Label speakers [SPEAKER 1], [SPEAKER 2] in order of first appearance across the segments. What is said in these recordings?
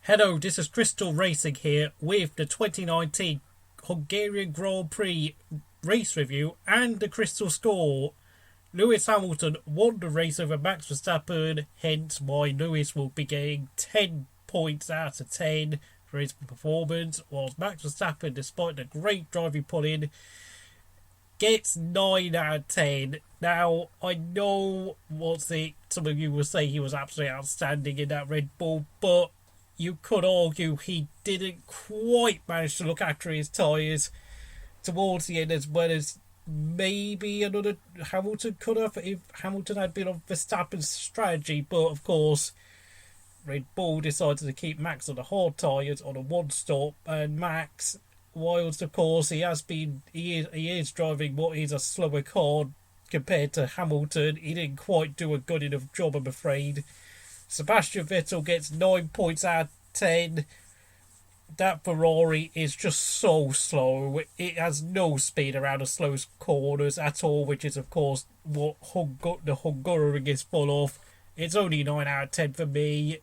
[SPEAKER 1] Hello, this is Crystal Racing here with the 2019 Hungarian Grand Prix race review and the Crystal score. Lewis Hamilton won the race over Max Verstappen, hence why Lewis will be getting 10 points out of 10 for his performance, whilst Max Verstappen, despite the great driving pull-in, gets 9 out of 10. Now, I know some of you will say he was absolutely outstanding in that Red Bull, but you could argue he didn't quite manage to look after his tyres towards the end as well as maybe another Hamilton could have if Hamilton had been on Verstappen's strategy. But of course, Red Bull decided to keep Max on the hard tyres on a one stop, and Max, whilst of course he is driving what is a slower car compared to Hamilton, he didn't quite do a good enough job, I'm afraid. Sebastian Vettel gets 9 points out of 10. That Ferrari is just so slow. It has no speed around the slow corners at all, which is, of course, what the Hungarian is full of. It's only 9 out of 10 for me.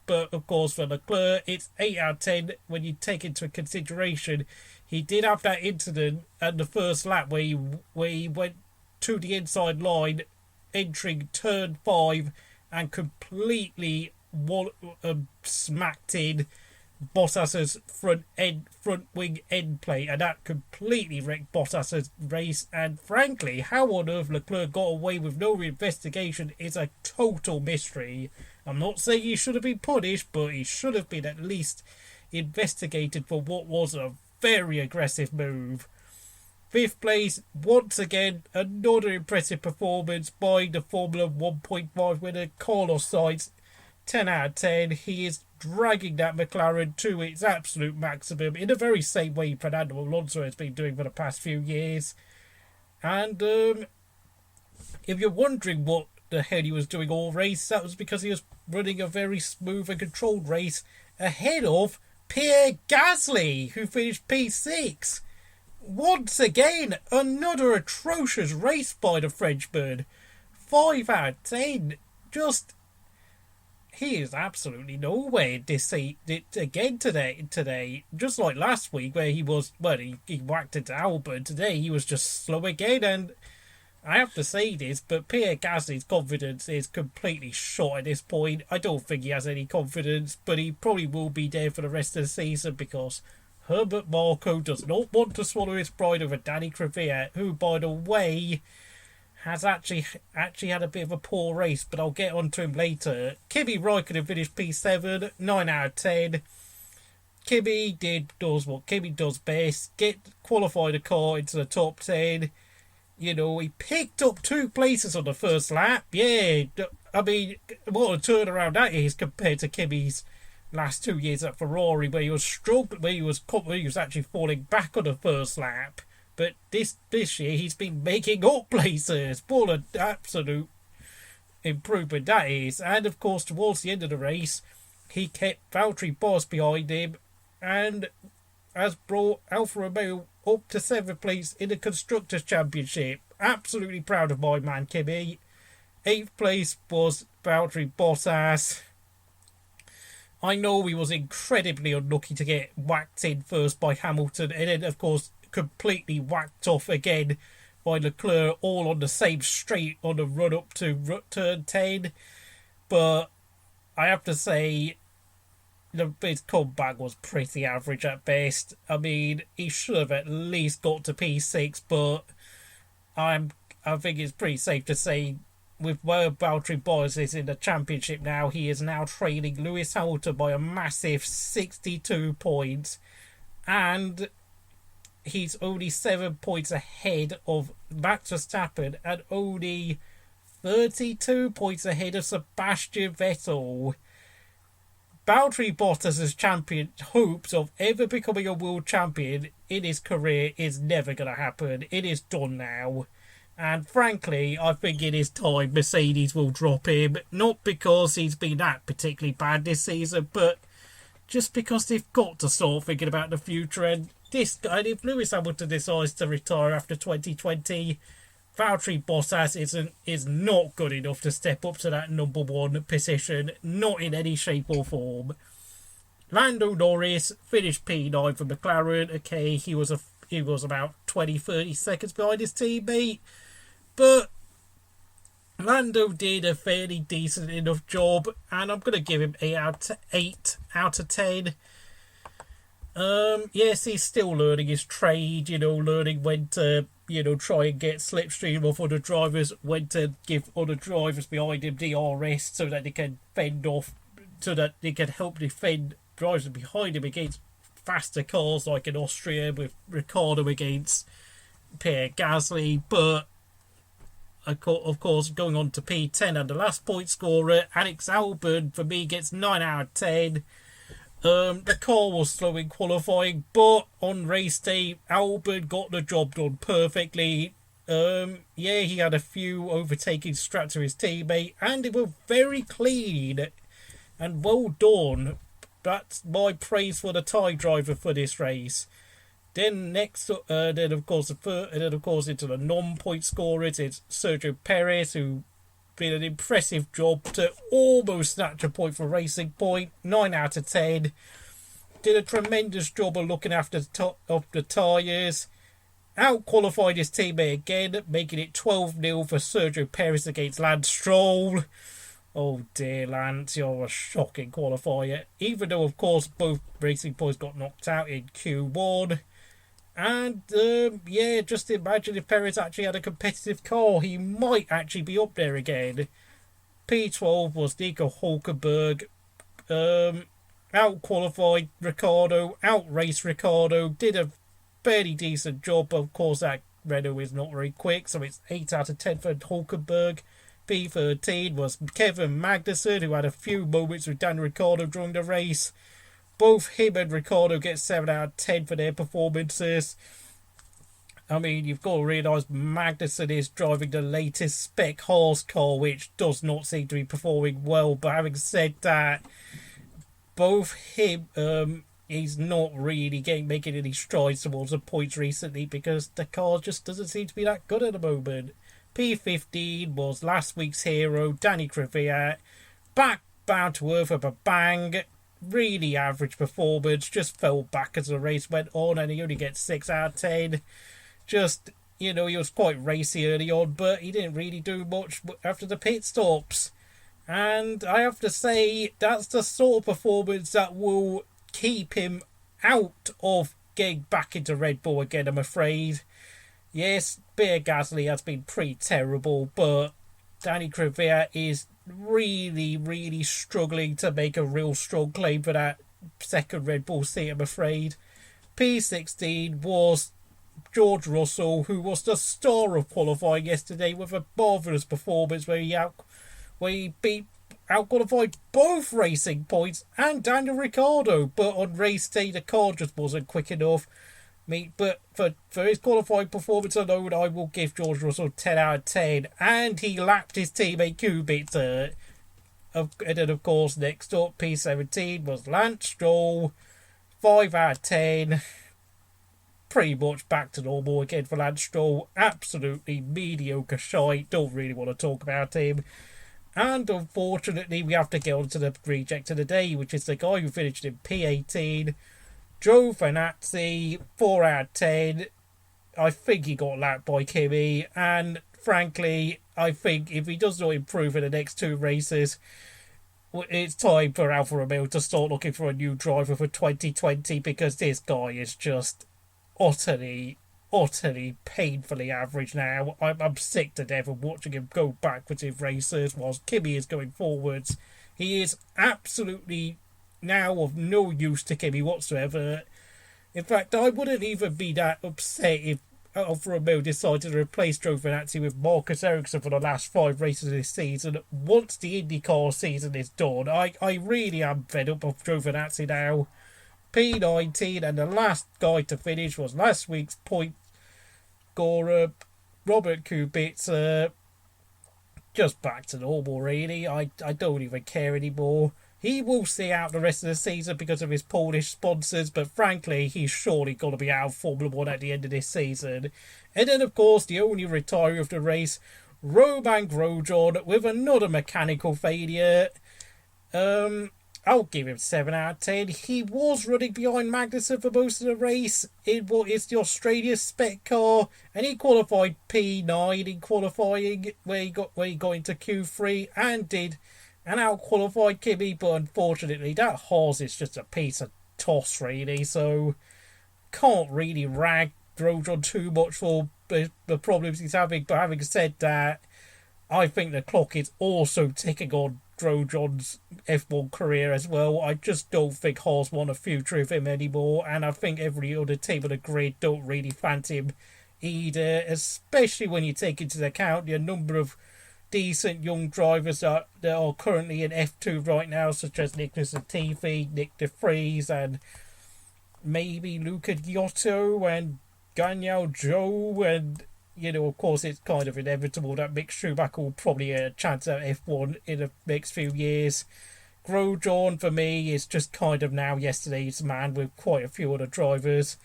[SPEAKER 1] But, of course, for Leclerc, it's 8 out of 10 when you take into consideration he did have that incident at the first lap where he went to the inside line, entering turn 5, and completely smacked in Bottas's front wing end plate, and that completely wrecked Bottas's race. And frankly, how on earth Leclerc got away with no investigation is a total mystery. I'm not saying he should have been punished, but he should have been at least investigated for what was a very aggressive move. Fifth place, once again, another impressive performance by the Formula 1.5 winner Carlos Sainz. 10 out of 10. He is dragging that McLaren to its absolute maximum in the very same way Fernando Alonso has been doing for the past few years. And if you're wondering what the hell he was doing all race, that was because he was running a very smooth and controlled race ahead of Pierre Gasly, who finished P6. Once again, another atrocious race by the Frenchman. 5 out of 10. He is absolutely nowhere this again today. Just like last week where he whacked into Albon. Today he was just slow again, and I have to say this, but Pierre Gasly's confidence is completely shot at this point. I don't think he has any confidence, but he probably will be there for the rest of the season because Herbert Marco does not want to swallow his pride over Danny Kvyat, who, by the way, has actually had a bit of a poor race, but I'll get on to him later. Kimi Räikkönen finished P7, 9 out of 10. Kimi does what Kimi does best, qualify the car into the top 10. You know, he picked up 2 places on the first lap. Yeah, I mean, what a turnaround that is compared to Kimi's last 2 years at Ferrari, where he was struggling, where he was actually falling back on the first lap. But this year he's been making up places. What an absolute improvement that is. And of course, towards the end of the race, he kept Valtteri Bottas behind him and has brought Alfa Romeo up to 7th place in the Constructors' Championship. Absolutely proud of my man Kimi. 8th place was Valtteri Bottas. I know he was incredibly unlucky to get whacked in first by Hamilton, and then, of course, completely whacked off again by Leclerc, all on the same straight on the run up to turn 10. But I have to say, his comeback was pretty average at best. I mean, he should have at least got to P6, but I think it's pretty safe to say, with where Valtteri Bottas is in the championship now, he is now trailing Lewis Hamilton by a massive 62 points. And he's only 7 points ahead of Max Verstappen and only 32 points ahead of Sebastian Vettel. Valtteri Bottas' champion hopes of ever becoming a world champion in his career is never going to happen. It is done now. And frankly, I think it is time Mercedes will drop him. Not because he's been that particularly bad this season, but just because they've got to start thinking about the future. And if Lewis Hamilton decides to retire after 2020, Valtteri Bottas is not good enough to step up to that number 1 position, not in any shape or form. Lando Norris finished P9 for McLaren. Okay, he was about 20-30 seconds behind his teammate, but Lando did a fairly decent enough job, and I'm gonna give him 8 out of 10. Yes, he's still learning his trade, learning when to, try and get slipstream off other drivers, when to give other drivers behind him DRS so that they can fend off, so that they can help defend drivers behind him against faster cars like in Austria with Ricciardo against Pierre Gasly. But of course, going on to P10 and the last point scorer, Alex Albon, for me, gets 9 out of 10. The car was slow in qualifying, but on race day, Albon got the job done perfectly. He had a few overtaking straps to his teammate, and they were very clean and well done. That's my praise for the Thai driver for this race. Then of course into the non-point scorers, it's Sergio Perez, who did an impressive job to almost snatch a point for Racing Point. 9 out of 10. Did a tremendous job of looking after the tyres. Out-qualified his teammate again, making it 12-0 for Sergio Perez against Lance Stroll. Oh dear, Lance, you're a shocking qualifier. Even though, of course, both Racing Points got knocked out in Q1. And, just imagine if Perez actually had a competitive car, he might actually be up there again. P12 was Nico Hulkenberg. Out-qualified Ricciardo, out-raced Ricciardo, did a fairly decent job. Of course, that Renault is not very quick, so it's 8 out of 10 for Hulkenberg. P13 was Kevin Magnussen, who had a few moments with Daniel Ricciardo during the race. Both him and Ricciardo get 7 out of 10 for their performances. I mean, you've got to realise Magnussen is driving the latest spec Haas car, which does not seem to be performing well. But having said that, both him, he's not really making any strides towards the points recently because the car just doesn't seem to be that good at the moment. P15 was last week's hero, Danny Kvyat. Back bound to earth with a bang. Really average performance, just fell back as the race went on, and he only gets 6 out of 10. Just, he was quite racy early on, but he didn't really do much after the pit stops. And I have to say, that's the sort of performance that will keep him out of getting back into Red Bull again, I'm afraid. Yes, Pierre Gasly has been pretty terrible, but Danny Kvyat is really, really struggling to make a real strong claim for that second Red Bull seat, I'm afraid. P16 was George Russell, who was the star of qualifying yesterday with a marvellous performance where he out-qualified both Racing Points and Daniel Ricciardo, but on race day the car just wasn't quick enough. But for his qualifying performance alone, I will give George Russell 10 out of 10. And he lapped his teammate Kubica. And then, of course, next up, P17 was Lance Stroll. 5 out of 10. Pretty much back to normal again for Lance Stroll. Absolutely mediocre shite. Don't really want to talk about him. And unfortunately, we have to get on to the reject of the day, which is the guy who finished in P18. Joe Giovinazzi, 4 out of 10. I think he got lapped by Kimi, and frankly, I think if he does not improve in the next 2 races, it's time for Alfa Romeo to start looking for a new driver for 2020, because this guy is just utterly painfully average now. I'm sick to death of watching him go backwards in races whilst Kimi is going forwards. He is absolutely now of no use to Kimi whatsoever. In fact, I wouldn't even be that upset if Alfa Romeo decided to replace Giovinazzi with Marcus Ericsson for the last 5 races of this season once the IndyCar season is done. I really am fed up of Giovinazzi now. P19, and the last guy to finish was last week's point scorer, Robert Kubica. Just back to normal, really. I don't even care anymore. He will see out the rest of the season because of his Polish sponsors, but frankly, he's surely going to be out of Formula 1 at the end of this season. And then, of course, the only retiree of the race, Romain Grosjean, with another mechanical failure. I'll give him 7 out of 10. He was running behind Magnussen for most of the race in what is the Australia spec car, and he qualified P9 in qualifying where he got into Q3 and out qualified Kimi, but unfortunately that horse is just a piece of toss really, so can't really rag Grosjean too much for the problems he's having. But having said that, I think the clock is also ticking on Grosjean's F1 career as well. I just don't think Haas want a future with him anymore, and I think every other team on the grid don't really fancy him either, especially when you take into account the number of decent young drivers that are currently in F2 right now, such as Nicholas Latifi, Nick De Vries, and maybe Luca Giotto and Ganyao Zhou, and of course, it's kind of inevitable that Mick Schumacher will probably get a chance at F1 in the next few years. Grosjean, for me, is just kind of now yesterday's man with quite a few other drivers,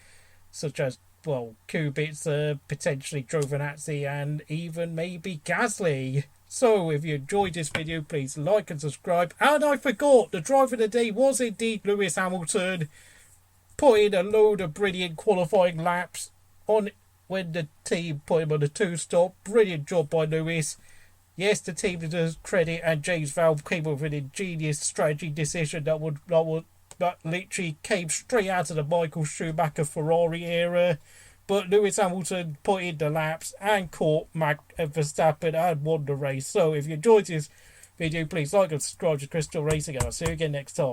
[SPEAKER 1] such as, well, Kubica, potentially Giovinazzi, and even maybe Gasly. So, if you enjoyed this video, please like and subscribe. And I forgot, the driver of the day was indeed Lewis Hamilton. Put in a load of brilliant qualifying laps on when the team put him on the 2-stop. Brilliant job by Lewis. Yes, the team deserves credit, and James Valve came up with an ingenious strategy decision that literally came straight out of the Michael Schumacher Ferrari era. But Lewis Hamilton put in the laps and caught Verstappen and won the race. So if you enjoyed this video, please like and subscribe to Crystal Racing, and I'll see you again next time.